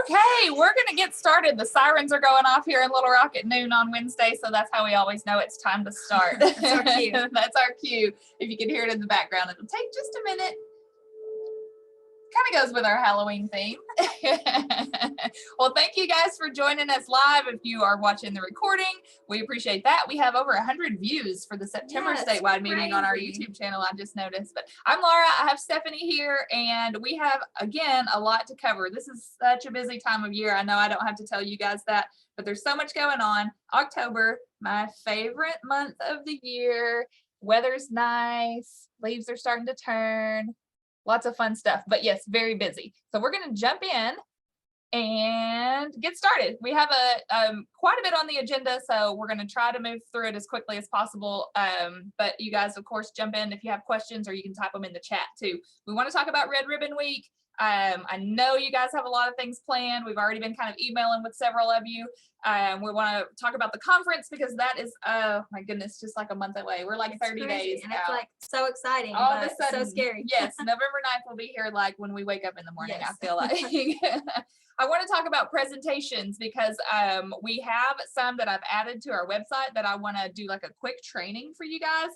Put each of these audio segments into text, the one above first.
Okay, we're going to get started. The sirens are going off here in Little Rock at noon on Wednesday, so that's how we always know it's time to start. That's our cue. That's our cue. If you can hear it in the background, it'll take just a minute. Kind of goes with our Halloween theme. Well, thank you guys for joining us live. If you are watching the recording, we appreciate that. We have over 100 views for the September statewide meeting on our YouTube channel, I just noticed. But I'm Laura, I have Stephanie here, and we have, again, a lot to cover. This is such a busy time of year. I know I don't have to tell you guys that, but there's so much going on. October, my favorite month of the year. Weather's nice, leaves are starting to turn. Lots of fun stuff, but yes, very busy. So we're going to jump in and get started. We have quite a bit on the agenda, so we're going to try to move through it as quickly as possible. But you guys, of course, jump in if you have questions, or you can type them in the chat too. We want to talk about Red Ribbon Week. I know you guys have a lot of things planned. We've already been kind of emailing with several of you. We want to talk about the conference because that is, oh my goodness, just like a month away. We're like 30 days and out. It's like so exciting. All of a sudden, so scary. Yes, November 9th will be here like when we wake up in the morning, Yes. I feel like. I want to talk about presentations because we have some that I've added to our website that I want to do like a quick training for you guys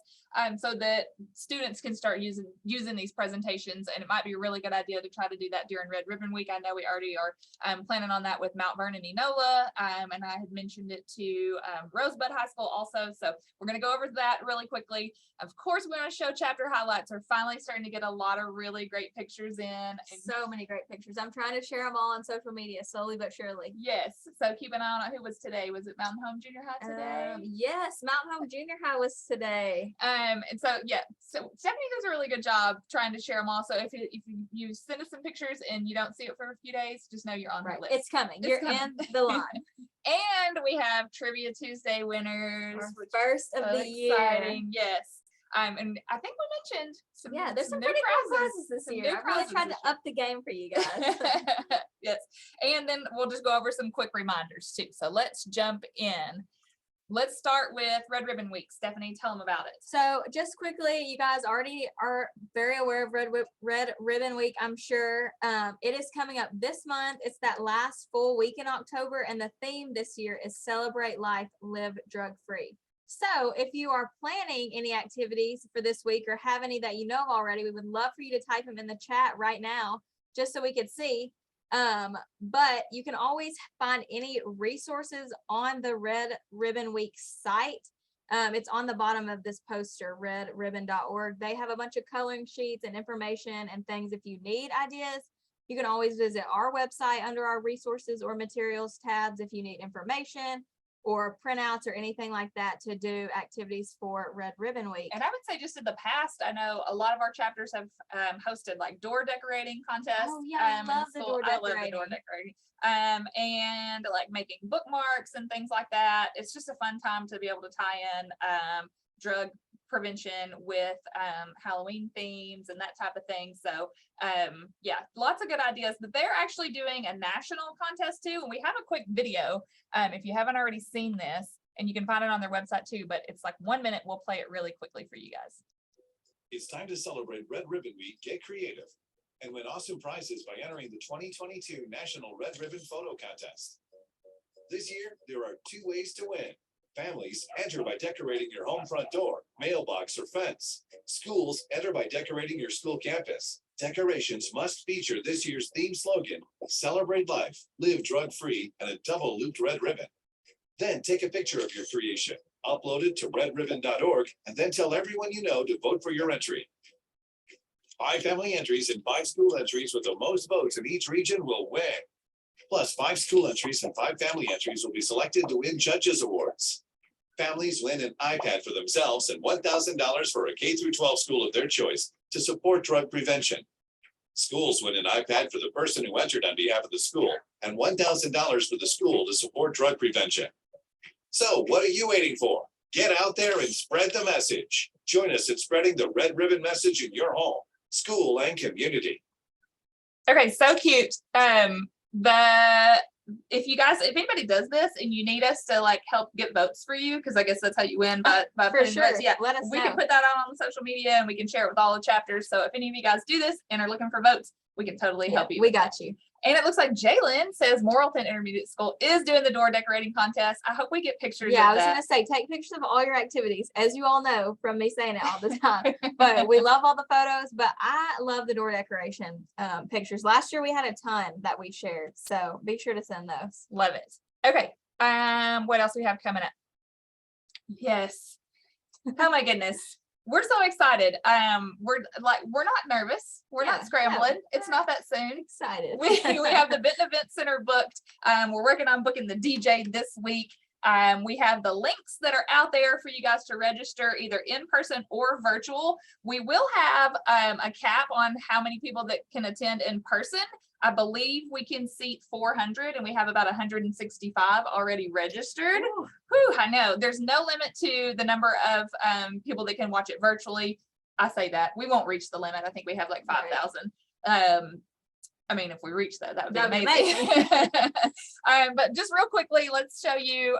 so that students can start using these presentations, and it might be a really good idea to try to do that during Red Ribbon Week. I know we already are planning on that with Mount Vernon Enola, and I had mentioned it to Rosebud High School also, so we're going to go over that really quickly. Of course, we want to show chapter highlights. We're finally starting to get a lot of really great pictures in. So many great pictures. I'm trying to share them all on social media, slowly but surely. Yes, so keep an eye on who was today. Was it Mountain Home Junior High today? Yes, Mountain Home Junior High was today. And so yeah, so Stephanie does a really good job trying to share them all. So if you send us some pictures and you don't see it for a few days, just know you're on the list. It's coming. You're in the line. And we have Trivia Tuesday winners. Our first of the exciting. year. Yes. And I think we mentioned there's some pretty cool prizes this year. I really tried to up the game for you guys. Yes. And then we'll just go over some quick reminders too. So let's jump in. Let's start with Red Ribbon Week. Stephanie, tell them about it. So just quickly, you guys already are very aware of Red Ribbon Week, I'm sure. It is coming up this month. It's that last full week in October, and the theme this year is Celebrate Life, Live Drug-Free. So if you are planning any activities for this week or have any that you know of already, we would love for you to type them in the chat right now, just so we could see. But you can always find any resources on the Red Ribbon Week site. It's on the bottom of this poster, redribbon.org. They have a bunch of coloring sheets and information and things. If you need ideas, you can always visit our website under our resources or materials tabs if you need information or printouts or anything like that to do activities for Red Ribbon Week. And I would say just in the past, I know a lot of our chapters have hosted like door decorating contests. Oh yeah, I love the door decorating. I love the door decorating. And like making bookmarks and things like that. It's just a fun time to be able to tie in drug prevention with Halloween themes and that type of thing. So yeah, lots of good ideas. But they're actually doing a national contest too, and we have a quick video if you haven't already seen this, and you can find it on their website too, but it's like 1 minute. We'll play it really quickly for you guys. It's time to celebrate Red Ribbon Week. Get creative and win awesome prizes by entering the 2022 National Red Ribbon Photo Contest. This year, there are 2 ways to win. Families, enter by decorating your home front door, mailbox, or fence. Schools, enter by decorating your school campus. Decorations must feature this year's theme slogan, Celebrate Life, Live Drug-Free, and a double looped red ribbon. Then take a picture of your creation, upload it to redribbon.org, and then tell everyone you know to vote for your entry. 5 family entries and 5 school entries with the most votes in each region will win. Plus 5 school entries and 5 family entries will be selected to win Judges Awards. Families win an iPad for themselves and $1,000 for a K-12 school of their choice to support drug prevention. Schools win an iPad for the person who entered on behalf of the school and $1,000 for the school to support drug prevention. So what are you waiting for? Get out there and spread the message. Join us in spreading the Red Ribbon message in your home, school, and community. Okay, so cute. If anybody does this and you need us to like help get votes for you, because I guess that's how you win by putting votes. Yeah, let us know. We can put that out on social media and we can share it with all the chapters. So if any of you guys do this and are looking for votes, we can totally help you. We got you. And it looks like Jalen says Morrilton Intermediate School is doing the door decorating contest. I hope we get pictures Yeah, I of was that. gonna say, take pictures of all your activities, as you all know from me saying it all the time. But we love all the photos, but I love the door decoration pictures. Last year we had a ton that we shared, so be sure to send those. Love it. Okay. What else we have coming up? Yes. Oh my goodness. We're so excited. We're not nervous. We're Yeah, not scrambling. no, It's not that soon. Excited. We have the Benton Event Center booked. We're working on booking the DJ this week. We have the links that are out there for you guys to register either in person or virtual. We will have a cap on how many people that can attend in person. I believe we can seat 400 and we have about 165 already registered. Whew, I know there's no limit to the number of people that can watch it virtually. I say that we won't reach the limit. I think we have like 5,000. I mean, if we reach that, that would be amazing. But just real quickly, let's show you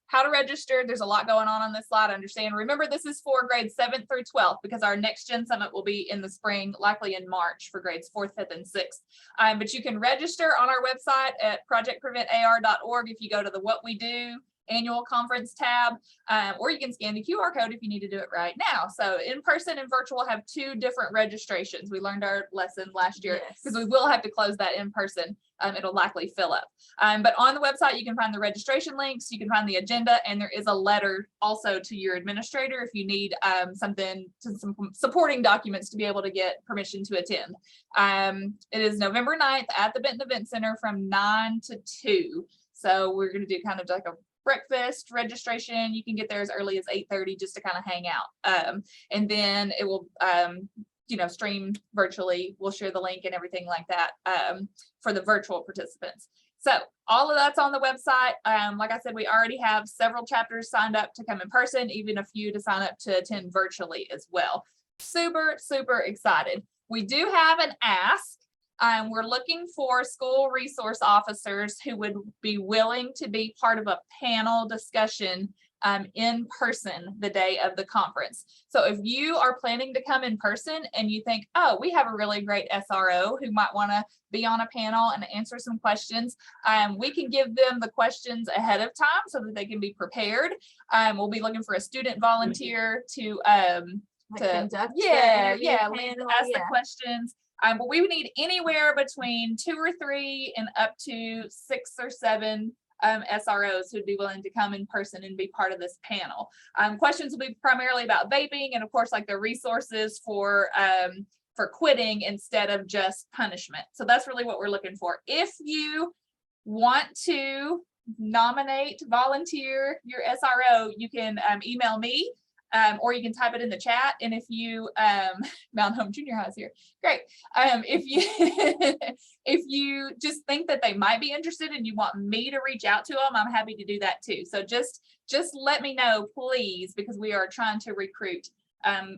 how to register. There's a lot going on this slide. Understand. Remember, this is for grades 7th through 12th because our next Gen Summit will be in the spring, likely in March for grades 4th, 5th, and 6th. But you can register on our website at projectpreventar.org if you go to the What We Do annual conference tab, or you can scan the QR code if you need to do it right now. So in person and virtual have two different registrations. We learned our lesson last year because we will have to close that in person. It'll likely fill up. But on the website, you can find the registration links, you can find the agenda, and there is a letter also to your administrator if you need some supporting documents to be able to get permission to attend. It is November 9th at the Benton Event Center from 9 to 2. So we're going to do kind of like a breakfast registration. You can get there as early as 8:30 just to kind of hang out. And then it will stream virtually. We'll share the link and everything like that for the virtual participants. So all of that's on the website. Like I said, we already have several chapters signed up to come in person, even a few to sign up to attend virtually as well. Super, super excited. We do have an ask. We're looking for school resource officers who would be willing to be part of a panel discussion in person the day of the conference. So if you are planning to come in person and you think, oh, we have a really great SRO who might want to be on a panel and answer some questions, we can give them the questions ahead of time so that they can be prepared. We'll be looking for a student volunteer to conduct ask the questions. But we would need anywhere between 2 or 3 and up to 6 or 7 SROs who'd be willing to come in person and be part of this panel. Questions will be primarily about vaping and of course like the resources for quitting instead of just punishment. So that's really what we're looking for. If you want to volunteer your SRO, you can email me. Or you can type it in the chat. And if you, Mount Home Junior High is here, great. If you just think that they might be interested and you want me to reach out to them, I'm happy to do that too. So just let me know, please, because we are trying to recruit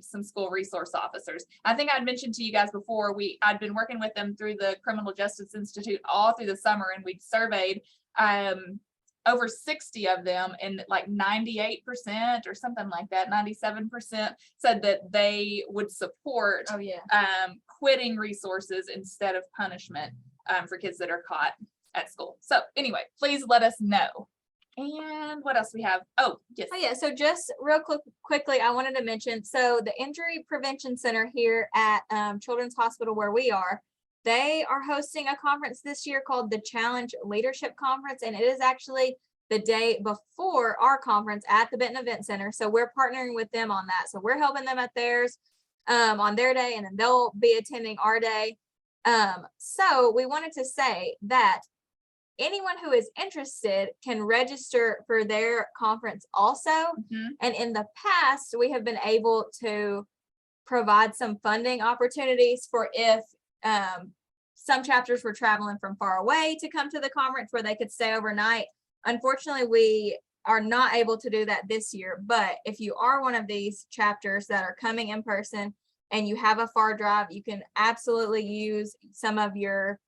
some school resource officers. I think I'd mentioned to you guys before, I'd been working with them through the Criminal Justice Institute all through the summer, and we surveyed over 60 of them, and like 98% or something like that, 97% said that they would support quitting resources instead of punishment for kids that are caught at school. So anyway, please let us know. And what else we have? Oh, yes. Oh, yeah. So just real quickly, I wanted to mention, so the Injury Prevention Center here at Children's Hospital where we are, they are hosting a conference this year called the Challenge Leadership Conference, and it is actually the day before our conference at the Benton Event Center. So we're partnering with them on that. So we're helping them at theirs on their day, and then they'll be attending our day. So we wanted to say that anyone who is interested can register for their conference also. And in the past, we have been able to provide some funding opportunities for if some chapters were traveling from far away to come to the conference where they could stay overnight. Unfortunately, we are not able to do that this year, but if you are one of these chapters that are coming in person and you have a far drive, you can absolutely use some of your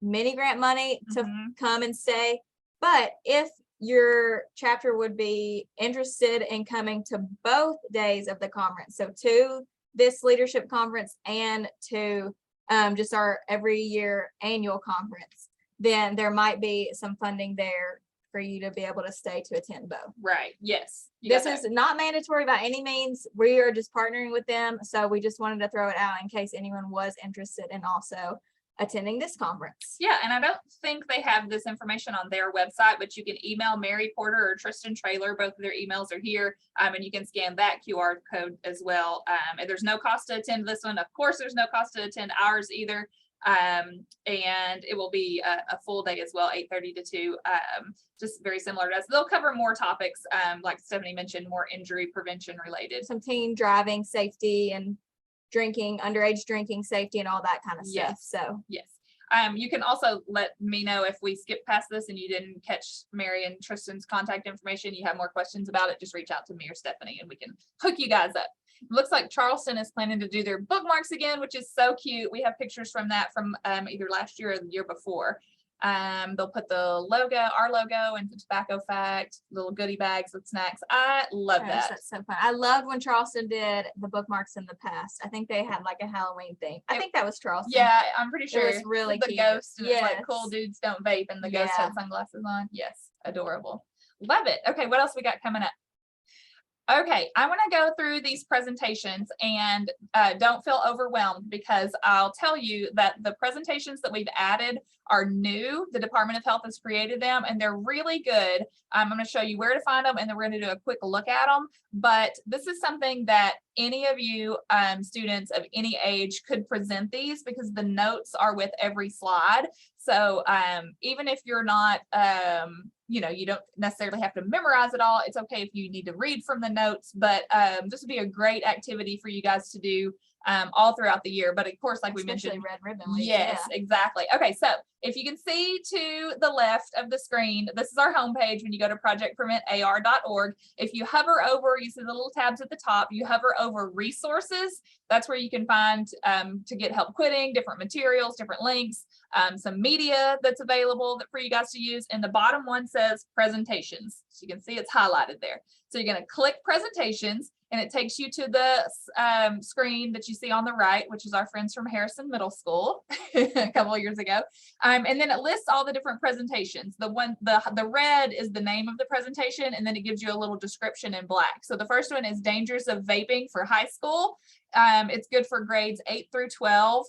mini grant money to come and stay. But if your chapter would be interested in coming to both days of the conference, so to this leadership conference and to just our every year annual conference, then there might be some funding there for you to be able to stay to attend both. Right. Yes. This is not mandatory by any means. We are just partnering with them. So we just wanted to throw it out in case anyone was interested in also attending this conference. Yeah, and I don't think they have this information on their website, but you can email Mary Porter or Tristan Trailer. Both of their emails are here, and you can scan that QR code as well. And there's no cost to attend this one. Of course, there's no cost to attend ours either. And it will be a full day as well, 8:30 to 2, just very similar to us. They'll cover more topics, like Stephanie mentioned, more injury prevention related. Some teen driving safety and drinking, underage drinking safety and all that kind of stuff. So yes. You can also let me know if we skip past this and you didn't catch Mary and Tristan's contact information, you have more questions about it, just reach out to me or Stephanie and we can hook you guys up. It looks like Charleston is planning to do their bookmarks again, which is so cute. We have pictures from that from either last year or the year before. They'll put the logo, our logo, and the tobacco fact, little goodie bags with snacks. I love that. That's so fun. I loved when Charleston did the bookmarks in the past. I think they had like a Halloween thing. I think that was Charleston. Yeah, I'm pretty sure. It was really the cute. ghost. And it's like Yes. cool dudes don't vape, and the ghost had sunglasses on. Yes, adorable. Love it. Okay, what else we got coming up? Okay, I want to go through these presentations and don't feel overwhelmed because I'll tell you that the presentations that we've added are new. The Department of Health has created them and they're really good. I'm going to show you where to find them and then we're going to do a quick look at them. But this is something that any of you students of any age could present these because the notes are with every slide. So even if you're not, you don't necessarily have to memorize it all. It's okay if you need to read from the notes, but this would be a great activity for you guys to do all throughout the year. But of course, like we mentioned, Red Ribbon Week. yes, exactly. Okay, so if you can see to the left of the screen, this is our homepage when you go to projectpreventar.org. If you hover over, you see the little tabs at the top, you hover over resources. That's where you can find to get help quitting, different materials, different links, some media that's available for you guys to use. And the bottom one says presentations. So you can see it's highlighted there. So you're going to click presentations and it takes you to the screen that you see on the right, which is our friends from Harrison Middle School a couple of years ago. And then it lists all the different presentations. The red is the name of the presentation, and then it gives you a little description in black. So the first one is dangers of vaping for high school. It's good for grades 8 through 12.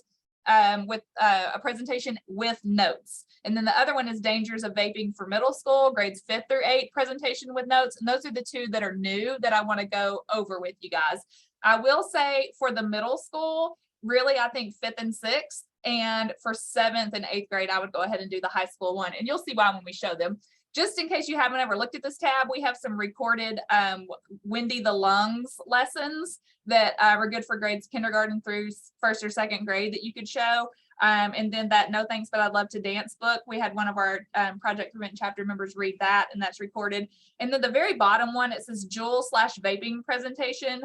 With a presentation with notes. And then the other one is dangers of vaping for middle school, grades 5th through 8, presentation with notes. And those are the two that are new that I want to go over with you guys. I will say for the middle school, really, I think 5th and 6th, and for 7th and 8th grade, I would go ahead and do the high school one. And you'll see why when we show them. Just in case you haven't ever looked at this tab, we have some recorded Windy the Lungs lessons that are good for grades kindergarten through 1st or 2nd grade that you could show. And then that No Thanks But I'd Love to Dance book. We had one of our Project Prevent chapter members read that, and that's recorded. And then the very bottom one, it says Juul/vaping presentation.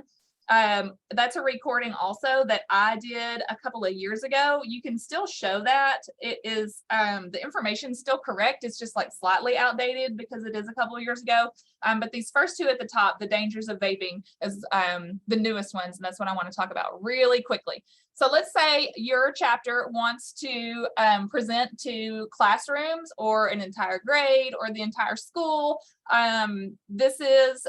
That's a recording also that I did a couple of years ago. You can still show that. It is the information still correct. It's just like slightly outdated because it is a couple of years ago. But these first two at the top, the dangers of vaping, is the newest ones, and that's what I want to talk about really quickly. So let's say your chapter wants to present to classrooms or an entire grade or the entire school. This is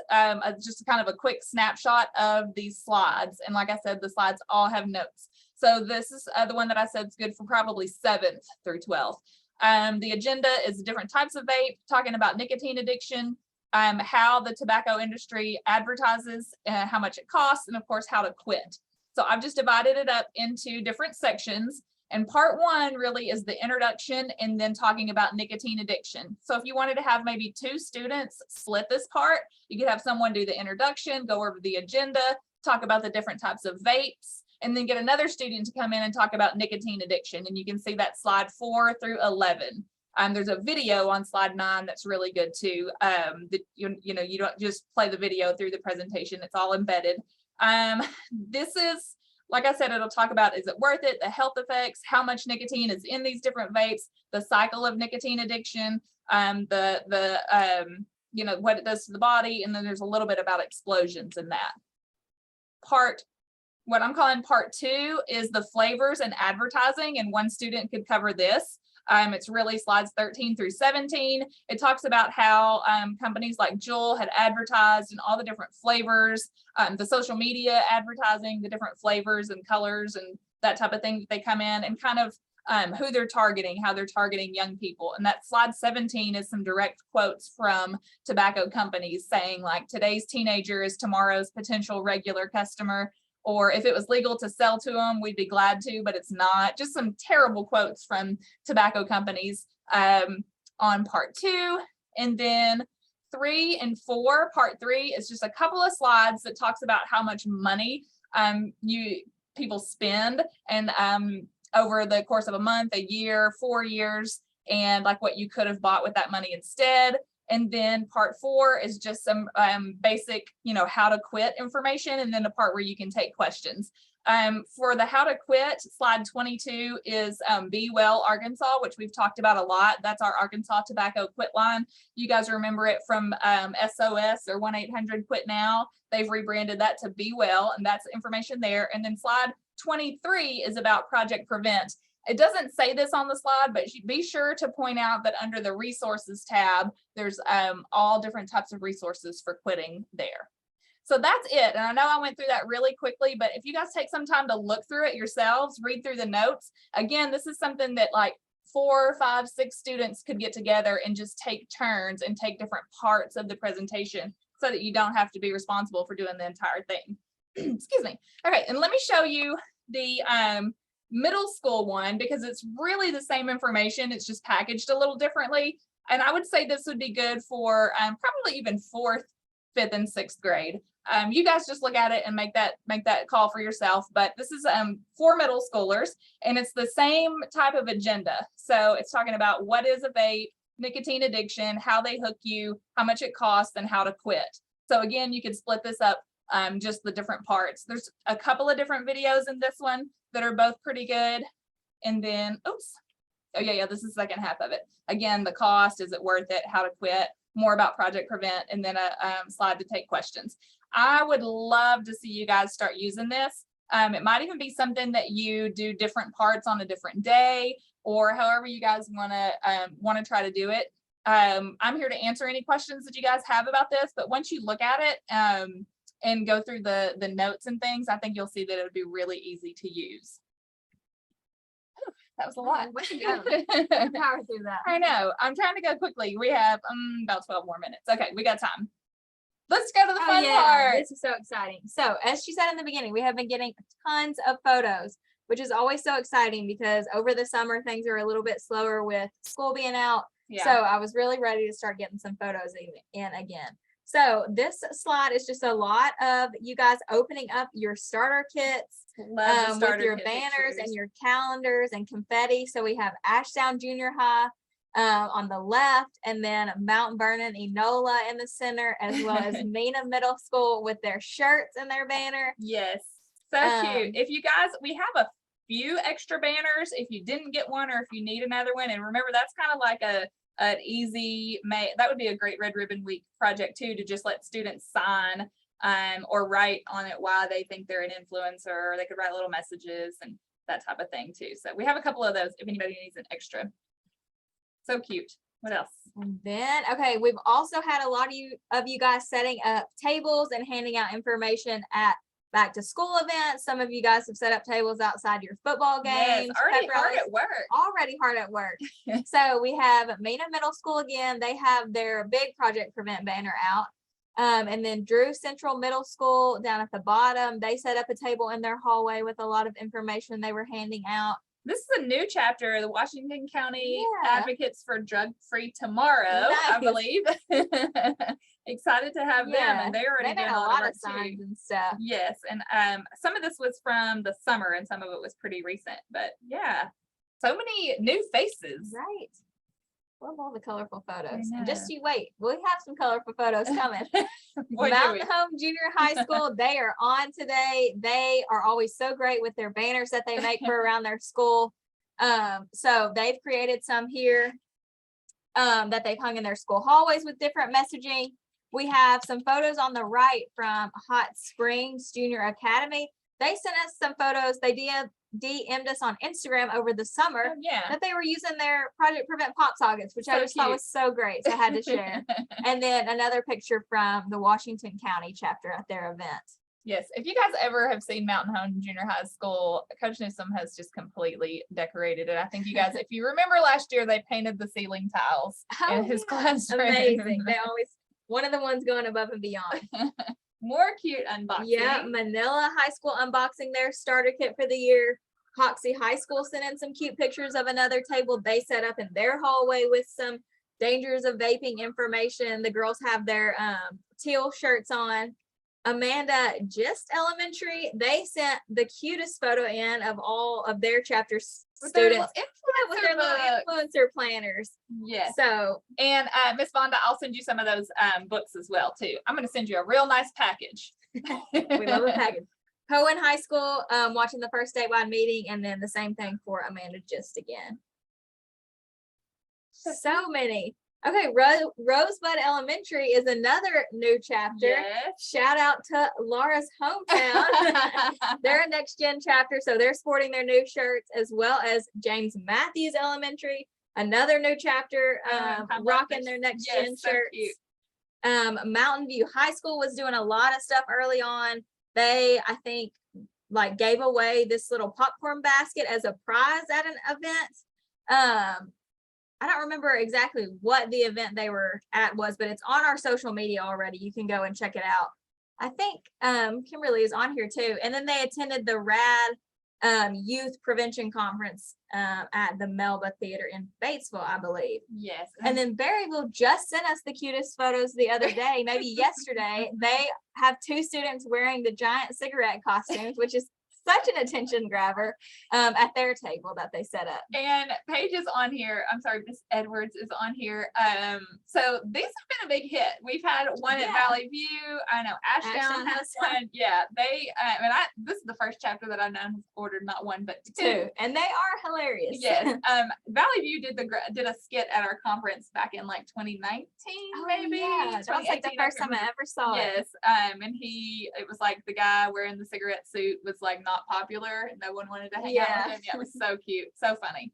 just kind of a quick snapshot of these slides. And like I said, the slides all have notes. So this is the one that I said is good for probably 7th through 12th. The agenda is different types of vape, talking about nicotine addiction, how the tobacco industry advertises, how much it costs, and of course, how to quit. So I've just divided it up into different sections. And part 1 really is the introduction and then talking about nicotine addiction. So if you wanted to have maybe 2 students split this part, you could have someone do the introduction, go over the agenda, talk about the different types of vapes, and then get another student to come in and talk about nicotine addiction. And you can see that slide 4 through 11. There's a video on slide 9 that's really good too. You don't just play the video through the presentation, it's all embedded. This is, like I said, it'll talk about, is it worth it? The health effects, how much nicotine is in these different vapes, the cycle of nicotine addiction, what it does to the body. And then there's a little bit about explosions in that. Part what I'm calling part 2 is the flavors and advertising, and one student could cover this. It's really slides 13 through 17. It talks about how companies like Jewel had advertised and all the different flavors, the social media advertising, the different flavors and colors and that type of thing that they come in, and kind of who they're targeting, how they're targeting young people. And that slide 17 is some direct quotes from tobacco companies saying like, today's teenager is tomorrow's potential regular customer. Or if it was legal to sell to them, we'd be glad to, but it's not. Just some terrible quotes from tobacco companies on part 2. And then 3 and 4, part 3 is just a couple of slides that talks about how much money people spend and over the course of a month, a year, 4 years, and like what you could have bought with that money instead. And then part 4 is just some basic, how to quit information, and then the part where you can take questions. For the how to quit, slide 22 is Be Well Arkansas, which we've talked about a lot. That's our Arkansas Tobacco Quit line. You guys remember it from SOS or 1-800 Quit Now. They've rebranded that to Be Well, and that's information there. And then slide 23 is about Project Prevent. It doesn't say this on the slide, but be sure to point out that under the resources tab, there's all different types of resources for quitting there. So that's it. And I know I went through that really quickly, but if you guys take some time to look through it yourselves, read through the notes. Again, this is something that like 4, 5, 6 students could get together and just take turns and take different parts of the presentation so that you don't have to be responsible for doing the entire thing. Excuse me. Okay, and let me show you the middle school one, because it's really the same information. It's just packaged a little differently. And I would say this would be good for probably even 4th, 5th, and 6th grade. You guys just look at it and make that call for yourself. But this is for middle schoolers, and it's the same type of agenda. So it's talking about what is a vape, nicotine addiction, how they hook you, how much it costs, and how to quit. So again, you could split this up just the different parts. There's a couple of different videos in this one that are both pretty good. And then, oops. Oh yeah, this is the second half of it. Again, the cost, is it worth it, how to quit, more about Project Prevent, and then a slide to take questions. I would love to see you guys start using this. It might even be something that you do different parts on a different day, or however you guys want to try to do it. I'm here to answer any questions that you guys have about this, but once you look at it and go through the notes and things, I think you'll see that it would be really easy to use. That was a lot. Way to go. Power through that. I know. I'm trying to go quickly. We have about 12 more minutes. Okay, we got time. Let's go to the fun part. This is so exciting. So as she said in the beginning, we have been getting tons of photos, which is always so exciting because over the summer, things are a little bit slower with school being out. Yeah. So I was really ready to start getting some photos in again. So this slide is just a lot of you guys opening up your starter kits with your banners and your calendars and confetti. So we have Ashdown Junior High on the left, and then Mount Vernon Enola in the center, as well as Mena Middle School with their shirts and their banner. Yes, so cute. If you guys, we have a few extra banners if you didn't get one or if you need another one. And remember, that's kind of like an easy that would be a great Red Ribbon Week project too, to just let students sign or write on it why they think they're an influencer, or they could write little messages and that type of thing too. So we have a couple of those if anybody needs an extra. So cute. What else? And then, okay, we've also had a lot of you guys setting up tables and handing out information at back to school events. Some of you guys have set up tables outside your football games. Yes, already hard at work. Already hard at work. So we have Mena Middle School again. They have their big Project Prevent banner out. And then Drew Central Middle School down at the bottom, they set up a table in their hallway with a lot of information they were handing out. This is a new chapter, the Washington County Advocates for Drug-Free Tomorrow, I believe. Excited to have them, and they're already doing a lot of signs and stuff. Yes, and some of this was from the summer, and some of it was pretty recent. But yeah, so many new faces. Right. Love all the colorful photos. And just you wait, we'll have some colorful photos coming. Mountain Home Junior High School, they are on today. They are always so great with their banners that they make for around their school. So they've created some here that they've hung in their school hallways with different messaging. We have some photos on the right from Hot Springs Junior Academy. they sent us some photos. They DM'd us on Instagram over the summer Yeah. that they were using their Project Prevent pop sockets, which I So just thought cute. was so great. So I had to share. And then another picture from the Washington County chapter at their event. Yes, if you guys ever have seen Mountain Home Junior High School, Coach Newsom has just completely decorated it. I think you guys, if you remember last year, they painted the ceiling tiles in his classroom. Amazing. They always, one of the ones going above and beyond. More cute unboxing. Yeah, Manila High School unboxing their starter kit for the year. Hoxie High School sent in some cute pictures of another table they set up in their hallway with some dangers of vaping information. The girls have their teal shirts on. Amanda Gist Elementary, they sent the cutest photo in of all of their chapter With their little students with their little influencer planners. Yes. So, And Miss Vonda, I'll send you some of those books as well too. I'm going to send you a real nice package. we love a package. Cohen High School, watching the first statewide meeting, and then the same thing for Amanda Gist again. So many. Okay, Rosebud Elementary is another new chapter. Yes. Shout out to Laura's hometown. They're a next gen chapter, so they're sporting their new shirts, as well as James Matthews Elementary, another new chapter, rocking their next gen shirts. Mountain View High School was doing a lot of stuff early on. They, I think, like gave away this little popcorn basket as a prize at an event. I don't remember exactly what the event they were at was, but it's on our social media already. You can go and check it out. I think Kimberly is on here too. And then they attended the RAD Youth Prevention Conference at the Melba Theater in Batesville, I believe. Yes. And then Berryville just sent us the cutest photos the other day, maybe yesterday. They have two students wearing the giant cigarette costumes, which is such an attention grabber at their table that they set up. And Paige is on here. I'm sorry, Miss Edwards is on here. So these have been a big hit. We've had one at Valley View. I know Ashdown has one. Yeah, they and this is the first chapter that I know has ordered not one but two. And they are hilarious. Yes. Valley View did a skit at our conference back in like 2019, maybe. Yeah, that was like the first time I ever saw it. Yes. And it was like the guy wearing the cigarette suit was like not popular and no one wanted to hang out with him. Yeah, it was so cute, so funny.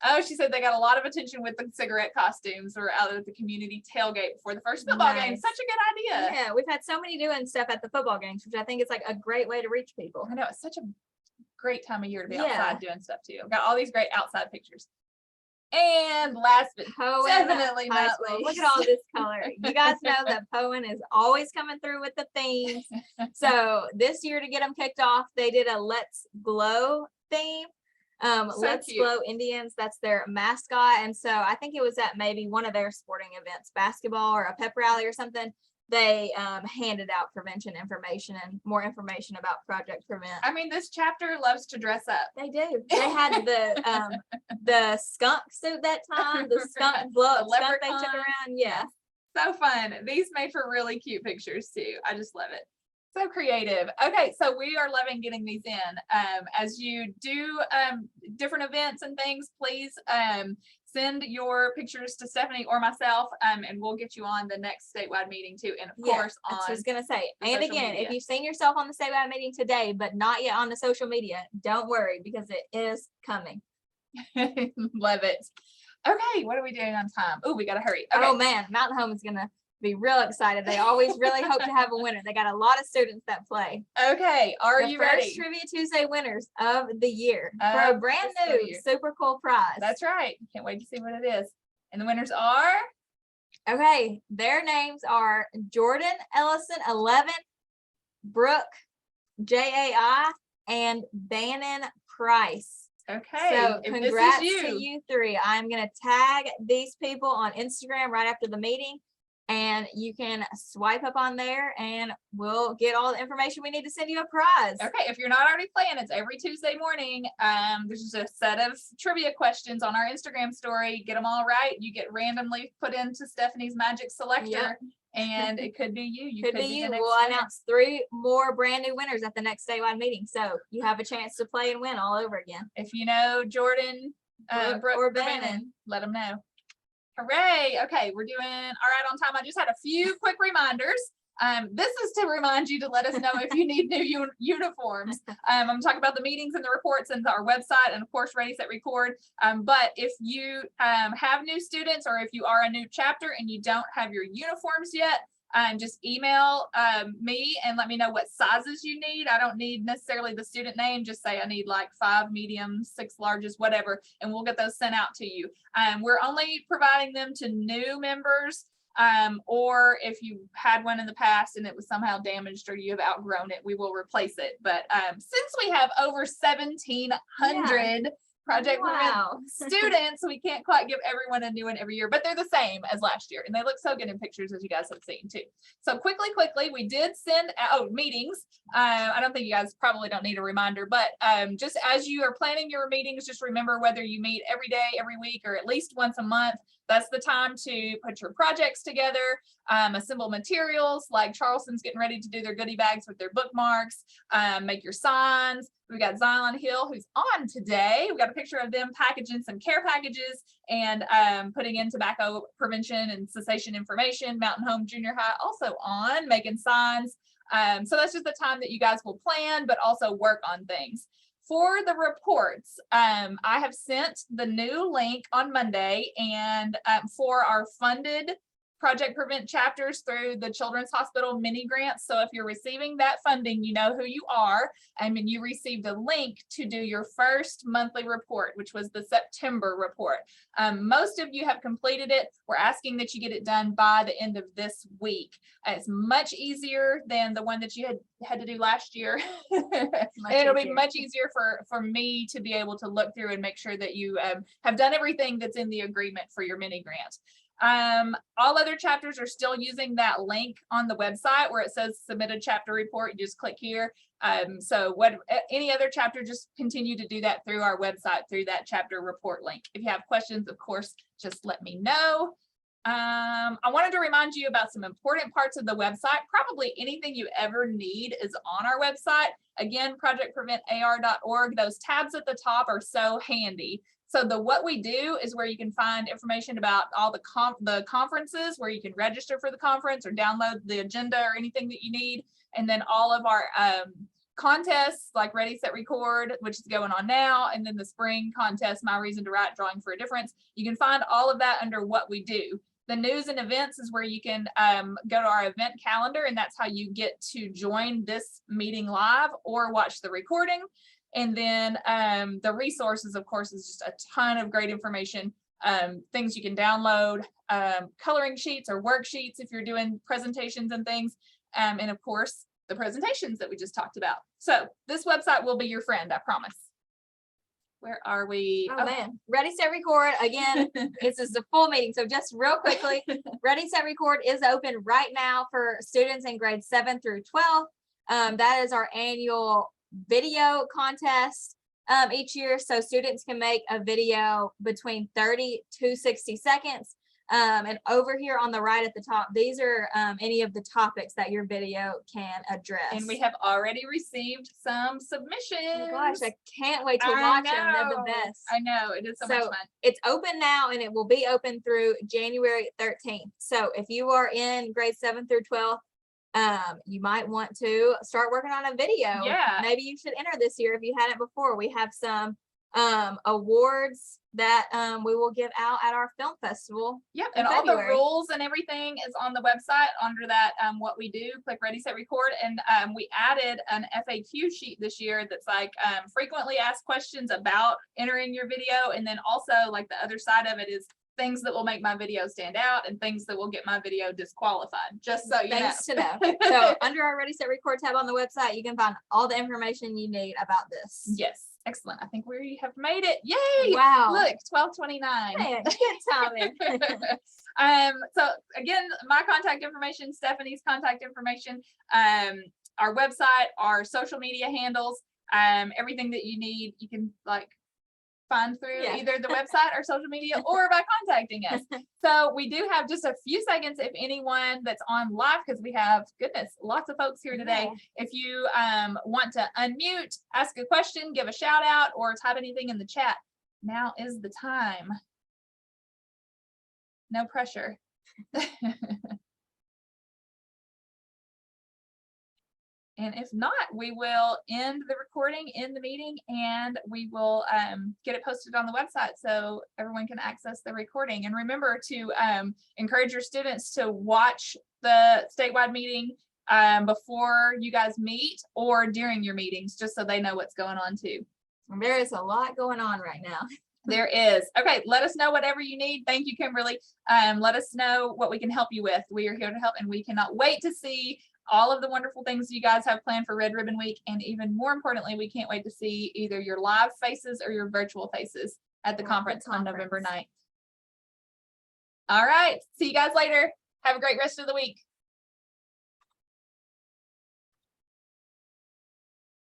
Oh, she said they got a lot of attention with the cigarette costumes. We're out at the community tailgate before the first football game. Such a good idea. Yeah, we've had so many doing stuff at the football games, which I think is like a great way to reach people. I know, it's such a great time of year to be outside doing stuff too. I've got all these great outside pictures. And last but definitely not least, look at all this color. You guys know that Poen is always coming through with the themes. So this year, to get them kicked off, they did a Let's Glow theme. Let's Glow Indians, that's their mascot. And so I think it was at maybe one of their sporting events, basketball or a pep rally or something. They handed out prevention information and more information about Project Prevent. I mean, this chapter loves to dress up. They do. They had the skunk suit that time, the skunk skunk they took around. Yeah. So fun. These made for really cute pictures too. I just love it. So creative. Okay, so we are loving getting these in. As you do different events and things, please send your pictures to Stephanie or myself, and we'll get you on the next statewide meeting too. And of course, on I was gonna say, and again, if you've seen yourself on the statewide meeting today, but not yet on the social media, don't worry because it is coming. Love it. Okay, what are we doing on time? Oh, we gotta hurry. Okay. Oh man, Mountain Home is gonna be real excited. They always really hope to have a winner. They got a lot of students that play. Okay, are you ready? First Trivia Tuesday winners of the year for a brand new super cool prize. That's right. Can't wait to see what it is. And the winners are? Okay, their names are Jordan Ellison 11, Brooke JAI, and Bannon Price. Okay, so congrats to you three. I'm gonna tag these people on Instagram right after the meeting. And you can swipe up on there and we'll get all the information we need to send you a prize. Okay, if you're not already playing, it's every Tuesday morning. There's just a set of trivia questions on our Instagram story. Get them all right. You get randomly put into Stephanie's magic selector, and it could be you. You could be you. We'll announce 3 more brand new winners at the next statewide meeting. So you have a chance to play and win all over again. If you know Jordan, Brooke, or Bannon, let them know. Hooray. Okay, we're doing all right on time. I just had a few quick reminders. This is to remind you to let us know if you need new uniforms. I'm talking about the meetings and the reports and our website, and of course, Ready, Set, Record. But if you have new students, or if you are a new chapter and you don't have your uniforms yet, just email me and let me know what sizes you need. I don't need necessarily the student name. Just say I need like 5 mediums, 6 larges, whatever, and we'll get those sent out to you. We're only providing them to new members, or if you had one in the past and it was somehow damaged or you have outgrown it, we will replace it. But since we have over 1,700 Project Prevent students, we can't quite give everyone a new one every year, but they're the same as last year, and they look so good in pictures, as you guys have seen too. So quickly, we did send out meetings. I don't think you guys probably don't need a reminder, but just as you are planning your meetings, just remember whether you meet every day, every week, or at least once a month, that's the time to put your projects together, assemble materials, like Charleston's getting ready to do their goodie bags with their bookmarks, make your signs. We've got Zion Hill, who's on today. We've got a picture of them packaging some care packages and putting in tobacco prevention and cessation information. Mountain Home Junior High also on, making signs. So that's just the time that you guys will plan, but also work on things. For the reports, I have sent the new link on Monday, and for our funded Project Prevent chapters through the Children's Hospital mini grants. So if you're receiving that funding, you know who you are, and you received a link to do your first monthly report, which was the September report. Most of you have completed it. We're asking that you get it done by the end of this week. It's much easier than the one that you had to do last year. It'll be much easier for me to be able to look through and make sure that you have done everything that's in the agreement for your mini grant. All other chapters are still using that link on the website where it says submit a chapter report. You just click here. So any other chapter, just continue to do that through our website, through that chapter report link. If you have questions, of course, just let me know. I wanted to remind you about some important parts of the website. Probably anything you ever need is on our website. Again, projectpreventar.org. Those tabs at the top are so handy. So what we do is where you can find information about all the conferences, where you can register for the conference or download the agenda or anything that you need. And then all of our contests like Ready, Set, Record, which is going on now. And then the spring contest, My Reason to Write, Drawing for a Difference. You can find all of that under what we do. The news and events is where you can go to our event calendar, and that's how you get to join this meeting live or watch the recording. And then the resources, of course, is just a ton of great information, things you can download, coloring sheets or worksheets if you're doing presentations and things. And of course, the presentations that we just talked about. So this website will be your friend, I promise. Where are we? Oh man, Ready, Set, Record. Again, this is the full meeting. So just real quickly, Ready, Set, Record is open right now for students in grades 7 through 12. That is our annual video contest each year, so students can make a video between 30 to 60 seconds, and over here on the right at the top, these are any of the topics that your video can address. And we have already received some submissions. Oh gosh, I can't wait to watch them. They're the best. I know, it is so much fun. It's open now, and it will be open through January 13th. So if you are in grades 7 through 12, you might want to start working on a video. Yeah. Maybe you should enter this year if you hadn't before. We have some awards that we will give out at our film festival. Yep, and all the rules and everything is on the website under that what we do. Click Ready, Set, Record, and we added an FAQ sheet this year that's like frequently asked questions about entering your video, and then also like the other side of it is things that will make my video stand out and things that will get my video disqualified, just so you know. Thanks to know. So under our Ready, Set, Record tab on the website, you can find all the information you need about this. Yes, excellent. I think we have made it. Yay! Wow. Look, 12:29. Man, good timing. So again, my contact information, Stephanie's contact information, our website, our social media handles, everything that you need, you can like find through either the website or social media or by contacting us. So we do have just a few seconds if anyone that's on live, because we have, goodness, lots of folks here today. If you want to unmute, ask a question, give a shout out, or type anything in the chat, now is the time. No pressure. And if not, we will end the recording in the meeting, and we will get it posted on the website so everyone can access the recording. And remember to encourage your students to watch the statewide meeting before you guys meet or during your meetings, just so they know what's going on too. And there is a lot going on right now. There is. Okay, let us know whatever you need. Thank you, Kimberly. Let us know what we can help you with. We are here to help, and we cannot wait to see all of the wonderful things you guys have planned for Red Ribbon Week. And even more importantly, we can't wait to see either your live faces or your virtual faces at the conference on November 9th. All right. See you guys later. Have a great rest of the week.